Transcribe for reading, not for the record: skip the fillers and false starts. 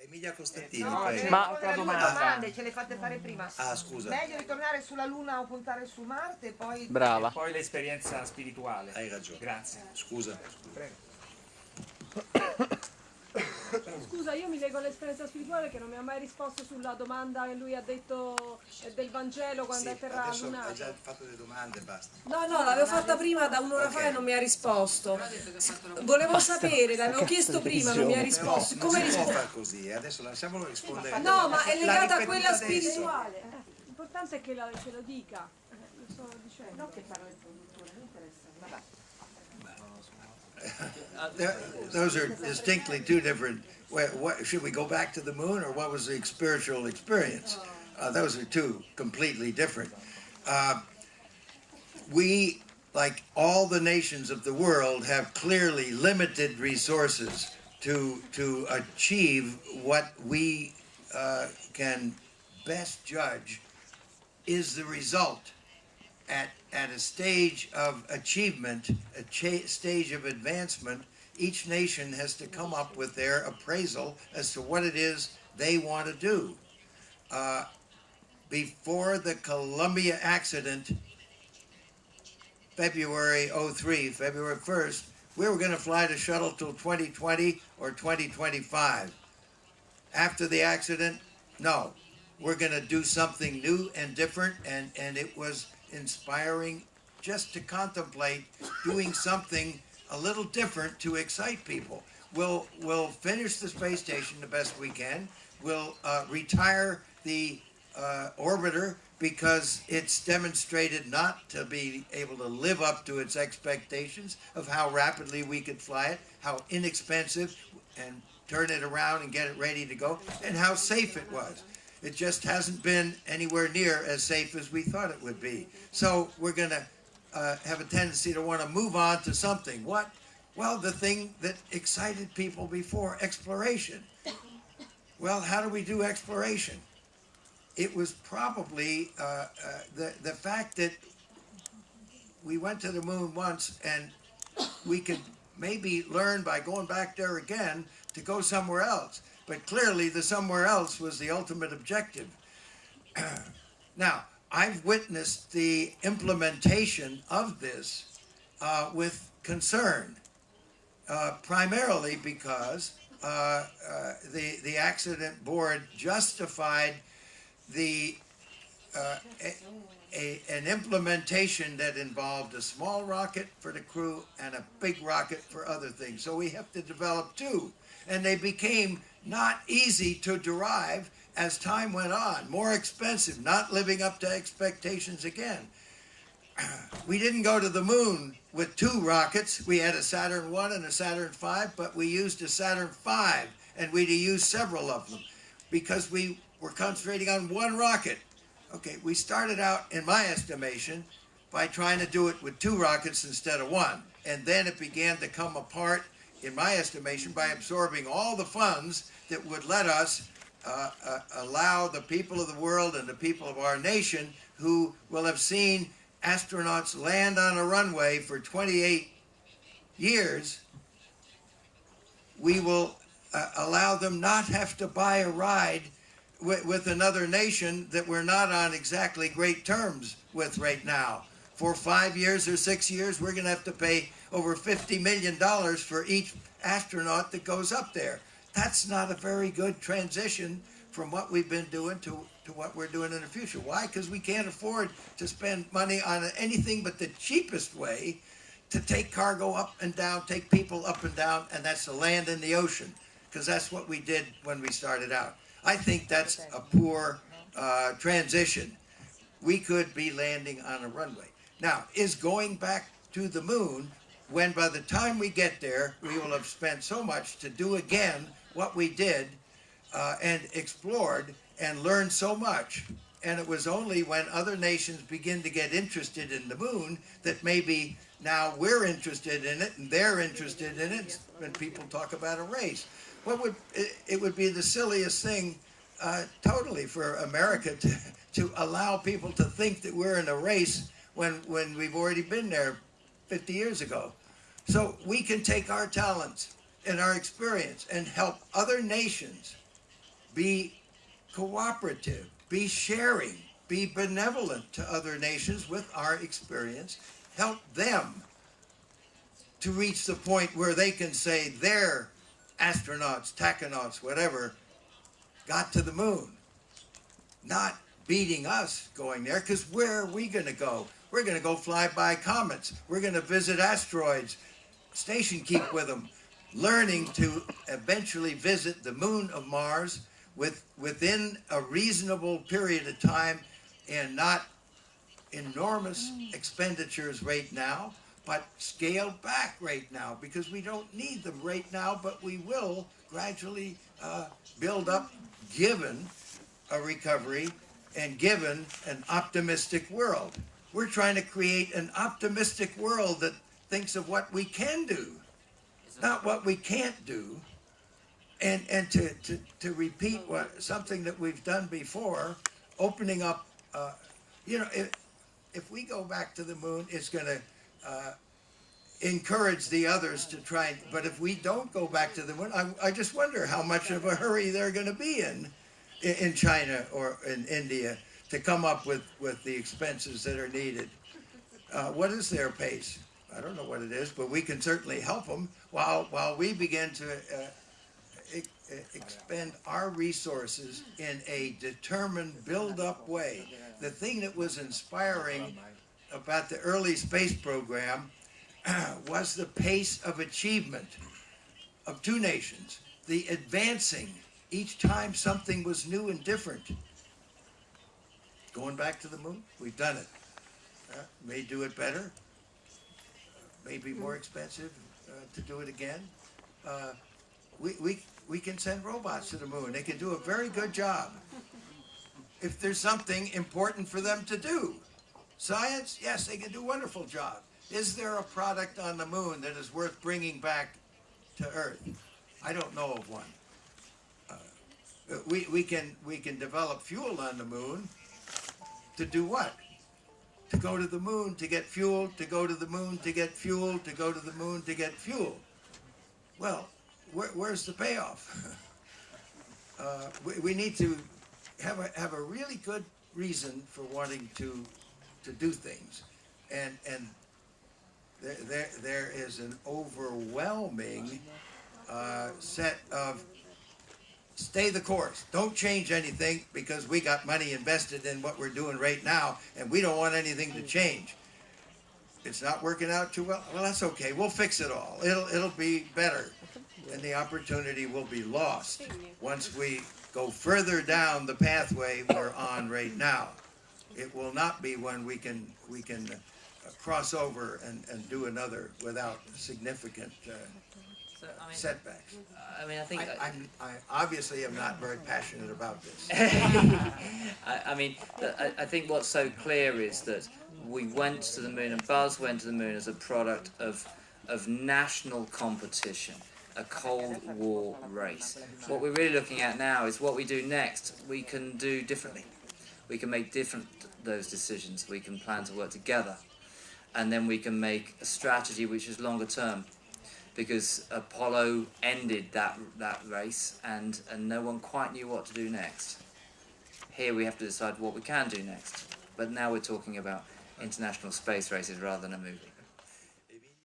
Emilia Costantino, No, prego. ma le domande ce le fate fare prima. Ah, scusa. Meglio ritornare sulla Luna o puntare su Marte e poi... Brava. E poi l'esperienza spirituale. Hai ragione. Grazie. Scusa. Prego. Scusa, io mi leggo all'esperienza spirituale che non mi ha mai risposto sulla domanda che lui ha detto del Vangelo quando è terra Adesso lunato. hai già fatto le domande, basta. No, l'avevo fatta prima da un'ora fa e non mi ha risposto. Volevo sapere, l'avevo chiesto prima, non mi ha risposto. Non Come si può rispondo? fare così, adesso lasciamolo rispondere. No, ma è legata a quella ripetuta adesso. spirituale. L'importante è che ce lo dica. Lo sto dicendo. No, che parla il produttore, non interessa. Vabbè. Those are distinctly two different. Should we go back to the moon, or what was the spiritual experience? Those are two completely different. We, like all the nations of the world, have clearly limited resources to achieve what we can best judge is the result at a stage of achievement, a stage of advancement. Each nation has to come up with their appraisal as to what it is they want to do. Before the Columbia accident, February 03, February 1st, we were going to fly the shuttle till 2020 or 2025. After the accident, no. We're going to do something new and different, and it was inspiring just to contemplate doing something a little different to excite people. We'll finish the space station the best we can. We'll retire the orbiter because it's demonstrated not to be able to live up to its expectations of how rapidly we could fly it, how inexpensive, and turn it around and get it ready to go, and how safe it was. It just hasn't been anywhere near as safe as we thought it would be. So we're going to have a tendency to want to move on to something. What? Well, the thing that excited people before, exploration. Well, how do we do exploration? It was probably the fact that we went to the moon once and we could maybe learn by going back there again to go somewhere else. But clearly the somewhere else was the ultimate objective. Now, I've witnessed the implementation of this with concern, primarily because the accident board justified an implementation that involved a small rocket for the crew and a big rocket for other things. So we have to develop two. And they became not easy to derive as time went on, more expensive, not living up to expectations again. We didn't go to the moon with two rockets. We had a Saturn I and a Saturn V, but we used a Saturn V, and we'd used several of them because we were concentrating on one rocket. Okay, we started out, in my estimation, by trying to do it with two rockets instead of one. And then it began to come apart, in my estimation, by absorbing all the funds that would let us allow the people of the world and the people of our nation who will have seen astronauts land on a runway for 28 years, we will allow them not have to buy a ride with another nation that we're not on exactly great terms with right now. For 5 years or 6 years, we're going to have to pay over $50 million for each astronaut that goes up there. That's not a very good transition from what we've been doing to what we're doing in the future. Why? Because we can't afford to spend money on anything but the cheapest way to take cargo up and down, take people up and down, and that's the land and the ocean, because that's what we did when we started out. I think that's a poor transition. We could be landing on a runway. Now, is going back to the moon, when by the time we get there, we will have spent so much to do again what we did and explored and learned so much. And it was only when other nations begin to get interested in the moon that maybe now we're interested in it and they're interested in it, when people talk about a race. It would be the silliest thing totally for America to allow people to think that we're in a race when we've already been there 50 years ago. So we can take our talents and our experience and help other nations be cooperative, be sharing, be benevolent to other nations with our experience, help them to reach the point where they can say their astronauts, tachonauts, whatever, got to the moon. Not beating us going there, because where are we going to go? We're going to go fly by comets. We're going to visit asteroids, station keep with them, learning to eventually visit the moon of Mars within a reasonable period of time, and not enormous expenditures right now, but scale back right now, because we don't need them right now, but we will gradually build up, given a recovery and given an optimistic world. We're trying to create an optimistic world that thinks of what we can do, not what we can't do. And to repeat something that we've done before, opening up, if we go back to the moon, it's going to encourage the others to try. But if we don't go back to the moon, I just wonder how much of a hurry they're going to be in China or in India to come up with the expenses that are needed. What is their pace? I don't know what it is, but we can certainly help them while we begin to expend our resources in a determined, build-up way. The thing that was inspiring about the early space program was the pace of achievement of two nations, the advancing each time something was new and different. Going back to the moon, we've done it. May do it better, may be more expensive to do it again. We can send robots to the moon. They can do a very good job if there's something important for them to do. Science, yes, they can do a wonderful job. Is there a product on the moon that is worth bringing back to Earth? I don't know of one. We can develop fuel on the moon. To do what? To go to the moon to get fuel, to go to the moon to get fuel, to go to the moon to get fuel. Well, where's the payoff? We need to have a really good reason for wanting to do things, and there is an overwhelming set of stay the course. Don't change anything because we got money invested in what we're doing right now, and we don't want anything to change. It's not working out too well. Well, that's okay. We'll fix it all. It'll be better, and the opportunity will be lost once we go further down the pathway we're on right now. It will not be when we can cross over and do another without significant setbacks. I mean, I think I obviously am not very passionate about this. I think what's so clear is that we went to the moon, and Buzz went to the moon as a product of national competition, a Cold War race. What we're really looking at now is what we do next. We can do differently. We can make those decisions. We can plan to work together, and then we can make a strategy which is longer term. Because Apollo ended that race, and no one quite knew what to do next. Here we have to decide what we can do next. But now we're talking about international space races rather than a movie.